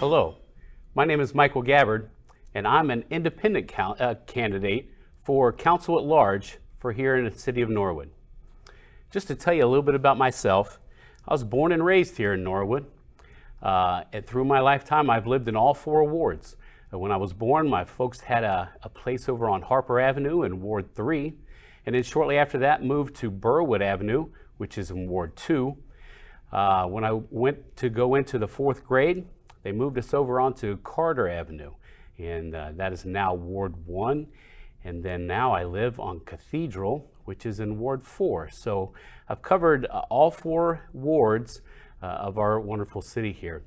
Hello, my name is Michael Gabbard, and I'm an independent candidate for Council at Large for here in the city of Norwood. Just to tell you a little bit about myself, I was born and raised here in Norwood, and through my lifetime I've lived in all 4 wards. When I was born, my folks had a place over on Harper Avenue in Ward 3, and then shortly after that moved to Burwood Avenue, which is in Ward 2. When I went to go into the 4th grade, they moved us over onto Carter Avenue, and that is now Ward 1. And then now I live on Cathedral, which is in Ward 4. So I've covered all 4 wards of our wonderful city here.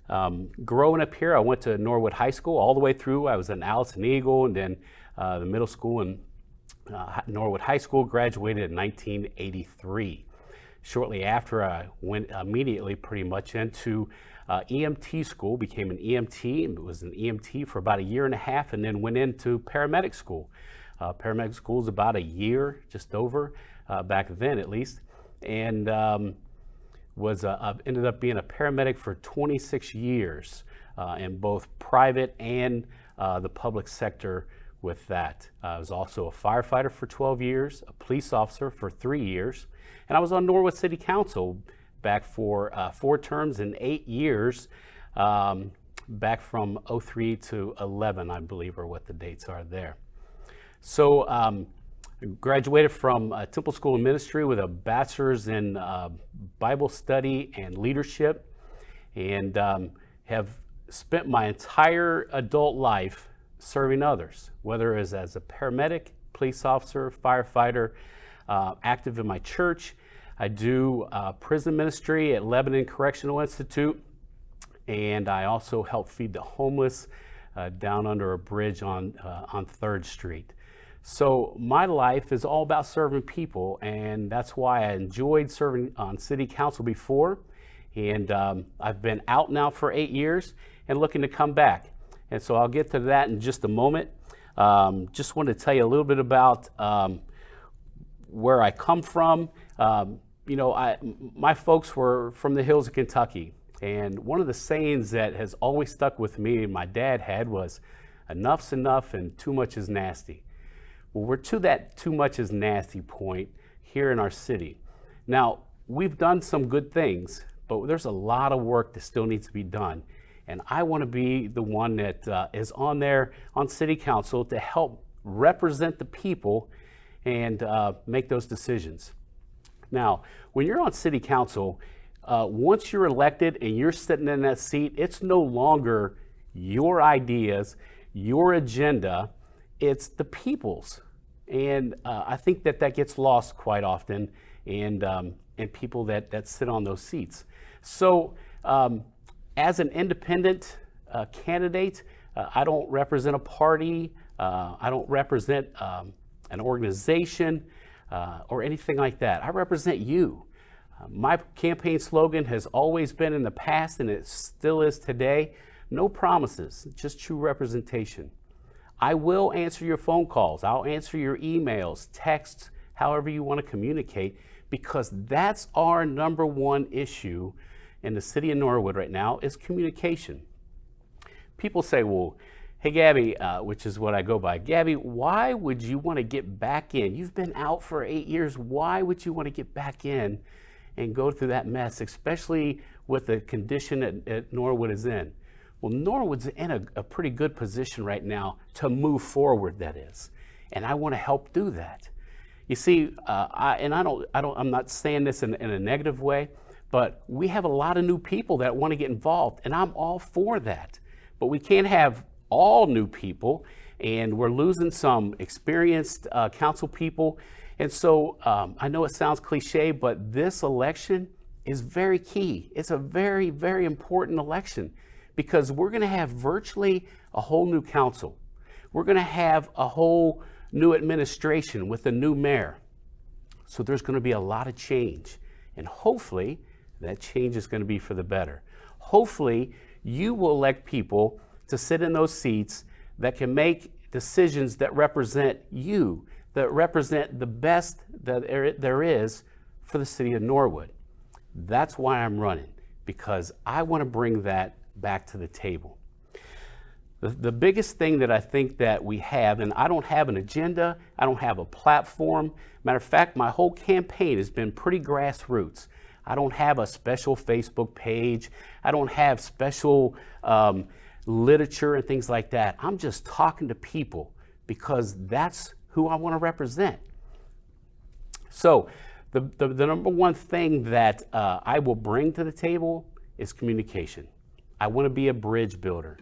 Growing up here, I went to Norwood High School all the way through. I was an Allison Eagle, and then the middle school and Norwood High School, graduated in 1983. Shortly after, I went immediately pretty much into EMT school, became an EMT, and was an EMT for about a year and a half, and then went into paramedic school. Paramedic school is about a year, just over, back then at least, and ended up being a paramedic for 26 years in both private and the public sector with that. I was also a firefighter for 12 years, a police officer for 3 years, and I was on Norwood City Council back for 4 terms and 8 years, back from 03 to 11, I believe, are what the dates are there. So graduated from Temple School of Ministry with a bachelor's in Bible study and leadership, and have spent my entire adult life serving others, whether it is as a paramedic, police officer, firefighter, active in my church. I do prison ministry at Lebanon Correctional Institute, and I also help feed the homeless down under a bridge on 3rd Street. So my life is all about serving people, and that's why I enjoyed serving on city council before, and I've been out now for 8 years and looking to come back. And so I'll get to that in just a moment. Just wanted to tell you a little bit about where I come from. My folks were from the hills of Kentucky, and one of the sayings that has always stuck with me and my dad had was, "Enough's enough and too much is nasty." Well, we're to that too much is nasty point here in our city. Now, we've done some good things, but there's a lot of work that still needs to be done. And I want to be the one that is on there on city council to help represent the people and make those decisions. Now, when you're on city council, once you're elected and you're sitting in that seat, it's no longer your ideas, your agenda, it's the people's. And I think that gets lost quite often in people that sit on those seats. So as an independent candidate, I don't represent a party, I don't represent an organization or anything like that. I represent you. My campaign slogan has always been in the past, and it still is today, no promises, just true representation. I will answer your phone calls, I'll answer your emails, texts, however you want to communicate, because that's our number 1 issue in the city of Norwood right now, is communication. People say, well, hey Gabby, which is what I go by, Gabby, why would you want to get back in? You've been out for 8 years, why would you want to get back in and go through that mess, especially with the condition that Norwood is in? Well, Norwood's in a pretty good position right now to move forward, that is, and I want to help do that. You see, I'm not saying this in a negative way, but we have a lot of new people that want to get involved, and I'm all for that. But we can't have all new people, and we're losing some experienced council people. And so I know it sounds cliche, but this election is very key. It's a very, very important election, because we're going to have virtually a whole new council. We're going to have a whole new administration with a new mayor. So there's going to be a lot of change, and hopefully that change is going to be for the better. Hopefully you will elect people to sit in those seats that can make decisions that represent you, that represent the best that there is for the city of Norwood. That's why I'm running, because I want to bring that back to the table. The biggest thing that I think that we have, and I don't have an agenda, I don't have a platform. Matter of fact, my whole campaign has been pretty grassroots. I don't have a special Facebook page. I don't have special literature and things like that. I'm just talking to people because that's who I want to represent. So the number one thing that I will bring to the table is communication. I want to be a bridge builder.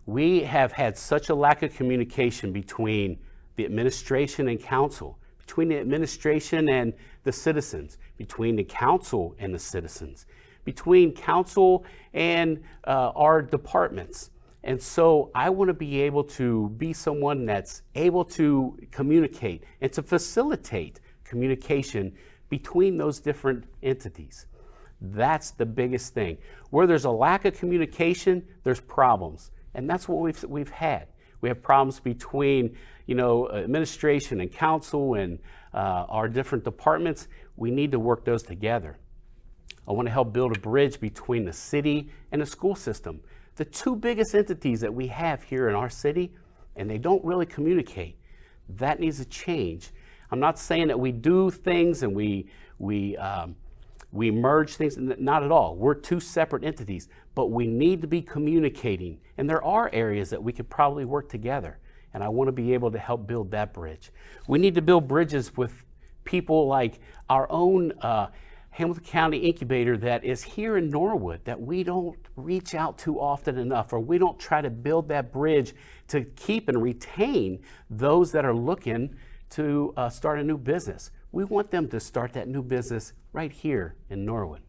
We have had such a lack of communication between the administration and council, between the administration and the citizens, between the council and the citizens, between council and our departments. And so I want to be able to be someone that's able to communicate and to facilitate communication between those different entities. That's the biggest thing. Where there's a lack of communication, there's problems. And that's what we've had. We have problems between, administration and council and our different departments. We need to work those together. I want to help build a bridge between the city and the school system. The two biggest entities that we have here in our city, and they don't really communicate. That needs to change. I'm not saying that we do things and we merge things, not at all. We're two separate entities, but we need to be communicating. And there are areas that we could probably work together. And I want to be able to help build that bridge. We need to build bridges with people like our own Hamilton County incubator that is here in Norwood that we don't reach out to often enough, or we don't try to build that bridge to keep and retain those that are looking to start a new business. We want them to start that new business right here in Norwood.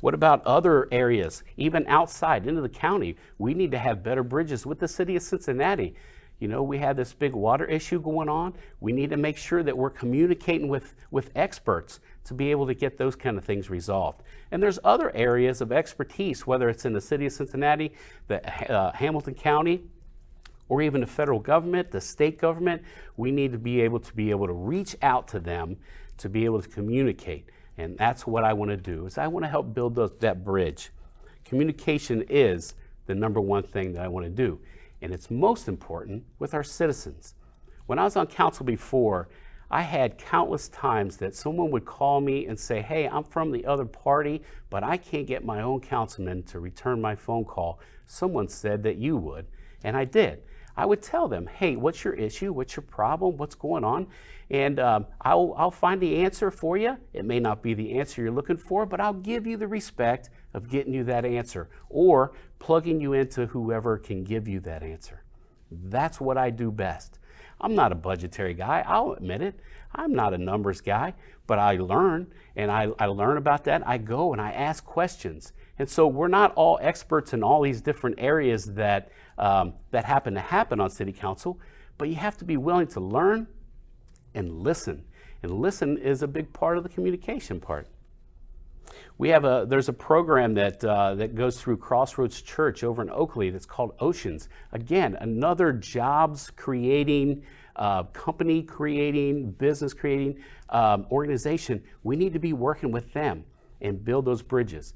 What about other areas, even outside into the county? We need to have better bridges with the city of Cincinnati. We have this big water issue going on. We need to make sure that we're communicating with experts to be able to get those kind of things resolved. And there's other areas of expertise, whether it's in the city of Cincinnati, the Hamilton County, or even the federal government, the state government. We need to be able to reach out to them to be able to communicate. And that's what I want to do, is I want to help build that bridge. Communication is the number one thing that I want to do. And it's most important with our citizens. When I was on council before, I had countless times that someone would call me and say, hey, I'm from the other party, but I can't get my own councilman to return my phone call. Someone said that you would, and I did. I would tell them, hey, what's your issue? What's your problem? What's going on? And I'll find the answer for you. It may not be the answer you're looking for, but I'll give you the respect of getting you that answer or plugging you into whoever can give you that answer. That's what I do best. I'm not a budgetary guy. I'll admit it. I'm not a numbers guy, but I learn, and I learn about that. I go and I ask questions. And so we're not all experts in all these different areas that happen on city council, but you have to be willing to learn and listen. And listen is a big part of the communication part. There's a program that goes through Crossroads Church over in Oakley that's called Oceans. Again, another jobs creating, company creating, business creating organization. We need to be working with them and build those bridges.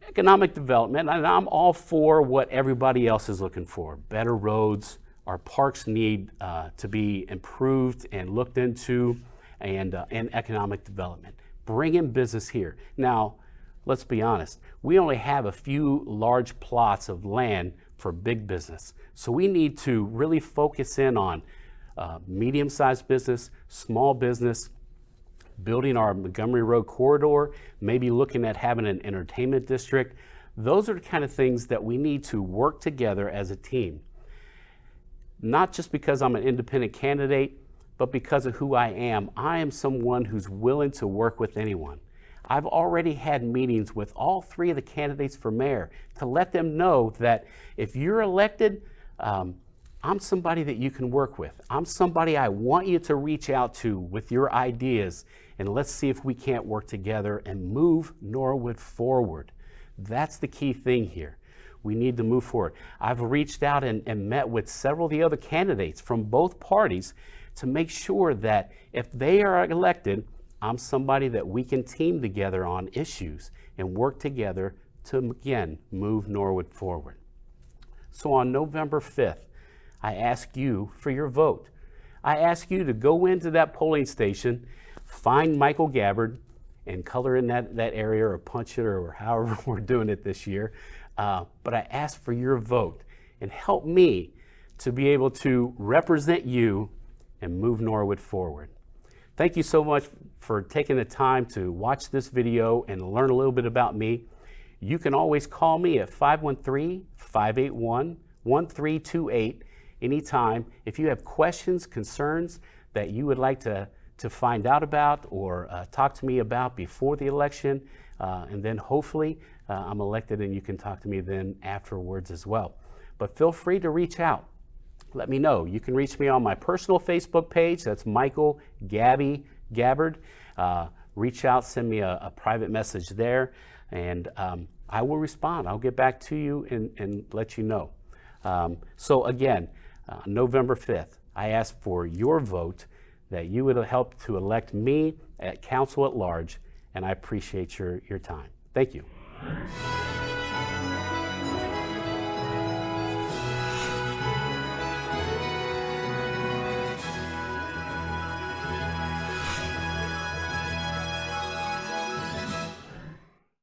Economic development, and I'm all for what everybody else is looking for. Better roads, our parks need to be improved and looked into, and economic development. Bring in business here. Now, let's be honest, we only have a few large plots of land for big business. So we need to really focus in on medium-sized business, small business, building our Montgomery Road corridor, maybe looking at having an entertainment district. Those are the kind of things that we need to work together as a team. Not just because I'm an independent candidate, but because of who I am someone who's willing to work with anyone. I've already had meetings with all three of the candidates for mayor to let them know that if you're elected, I'm somebody that you can work with. I'm somebody I want you to reach out to with your ideas, and let's see if we can't work together and move Norwood forward. That's the key thing here. We need to move forward. I've reached out and met with several of the other candidates from both parties to make sure that if they are elected, I'm somebody that we can team together on issues and work together to, again, move Norwood forward. So on November 5th, I ask you for your vote. I ask you to go into that polling station, find Michael Gabbard, and color in that area or punch it or however we're doing it this year. But I ask for your vote and help me to be able to represent you and move Norwood forward. Thank you so much for taking the time to watch this video and learn a little bit about me. You can always call me at 513-581-1328 anytime if you have questions, concerns that you would like to find out about or talk to me about before the election. And then hopefully I'm elected and you can talk to me then afterwards as well. But feel free to reach out. Let me know. You can reach me on my personal Facebook page. That's Michael Gabbard. Reach out, send me a private message there, and I will respond. I'll get back to you and let you know. So again, November 5th, I ask for your vote that you would help to elect me at council at large, and I appreciate your time. Thank you.